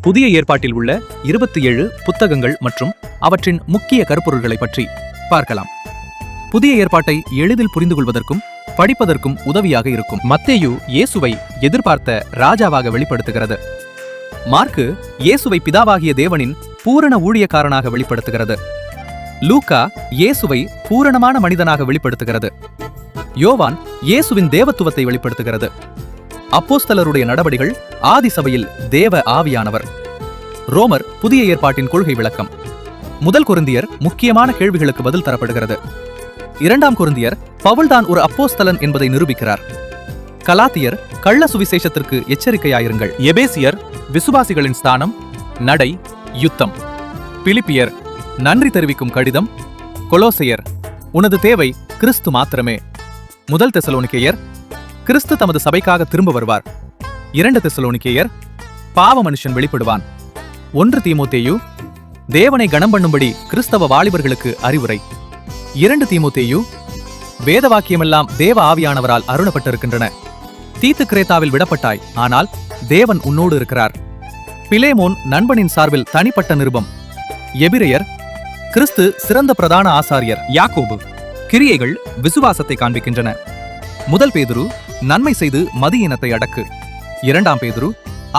புதிய ஏற்பாட்டில் உள்ள 27 புத்தகங்கள் மற்றும் அவற்றின் முக்கிய கருப்பொருள்களை பற்றி பார்க்கலாம். புதிய ஏற்பாட்டை எளிதில் புரிந்து கொள்வதற்கும் படிப்பதற்கும் உதவியாக இருக்கும். மத்தேயு இயேசுவை எதிர்பார்த்த ராஜாவாக வெளிப்படுத்துகிறது. மார்க்கு இயேசுவை பிதாவாகிய தேவனின் பூரண ஊழியக்காரனாக வெளிப்படுத்துகிறது. லூக்கா இயேசுவை பூரணமான மனிதனாக வெளிப்படுத்துகிறது. யோவான் இயேசுவின் தேவத்துவத்தை வெளிப்படுத்துகிறது. அப்போஸ்தலருடைய நடபடிகள் ஆதி சபையில் தேவ ஆவியானவர். ரோமர் புதிய ஏற்பாட்டின் கொள்கை விளக்கம். முதல் கொரிந்தியர் முக்கியமான கேள்விகளுக்கு பதில் தரப்படுகிறது. 2 கொரிந்தியர் பவுல்தான் ஒரு அப்போஸ்தலன் என்பதை நிரூபிக்கிறார். கலாத்தியர் கள்ள சுவிசேஷத்திற்கு எச்சரிக்கையாயிருங்கள். எபேசியர் விசுவாசிகளின் ஸ்தானம், நடை, யுத்தம். பிலிப்பியர் நன்றி தெரிவிக்கும் கடிதம். கொலோசையர் உனது தேவை கிறிஸ்து மாத்திரமே. முதல் தெசலோனிக்கேயர் கிறிஸ்து தமது சபைக்காக திரும்ப வருவார். 2 தெசலோனிக்கேயர் பாவ மனுஷன் வெளிப்படுவான். 1 தீமோத்தேயு தேவனை கனம் பண்ணும்படி கிறிஸ்தவ வாலிபர்களுக்கு அறிவுரை. 2 தீமோத்தேயு வேத வாக்கியமெல்லாம் தேவ ஆவியானவரால் அருளப்பட்டிருக்கின்றன. தீத்து கிரேத்தாவில் விடப்பட்டாய், ஆனால் தேவன் உன்னோடு இருக்கிறார். பிலேமோன் நண்பனின் சார்பில் தனிப்பட்ட நிருபம். எபிரெயர் கிறிஸ்து சிறந்த பிரதான ஆசாரியர். யாக்கோபு கிரியைகள் விசுவாசத்தை காண்பிக்கின்றன. முதல் பேதுரு நன்மை செய்து மதியினத்தை அடக்கு. 2 பேதுரு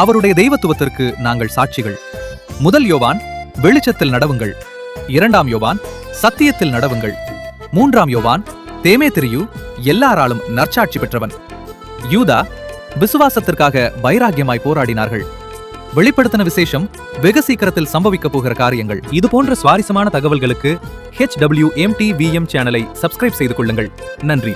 அவருடைய தெய்வத்துவத்திற்கு நாங்கள் சாட்சிகள். முதல் யோவான் வெளிச்சத்தில் நடவுங்கள். 2 யோவான் சத்தியத்தில் நடவுங்கள். 3 யோவான் தேமேத்திரியு எல்லாராலும் நற்சாட்சி பெற்றவன். யூதா விசுவாசத்திற்காக வைராக்கியமாய் போராடினார்கள். வெளிப்படுத்தின விசேஷம் வெகு சீக்கிரத்தில் சம்பவிக்க போகிற காரியங்கள். இது போன்ற சுவாரஸ்யமான தகவல்களுக்கு HWMTVM சேனலை சப்ஸ்கிரைப் செய்து கொள்ளுங்கள். நன்றி.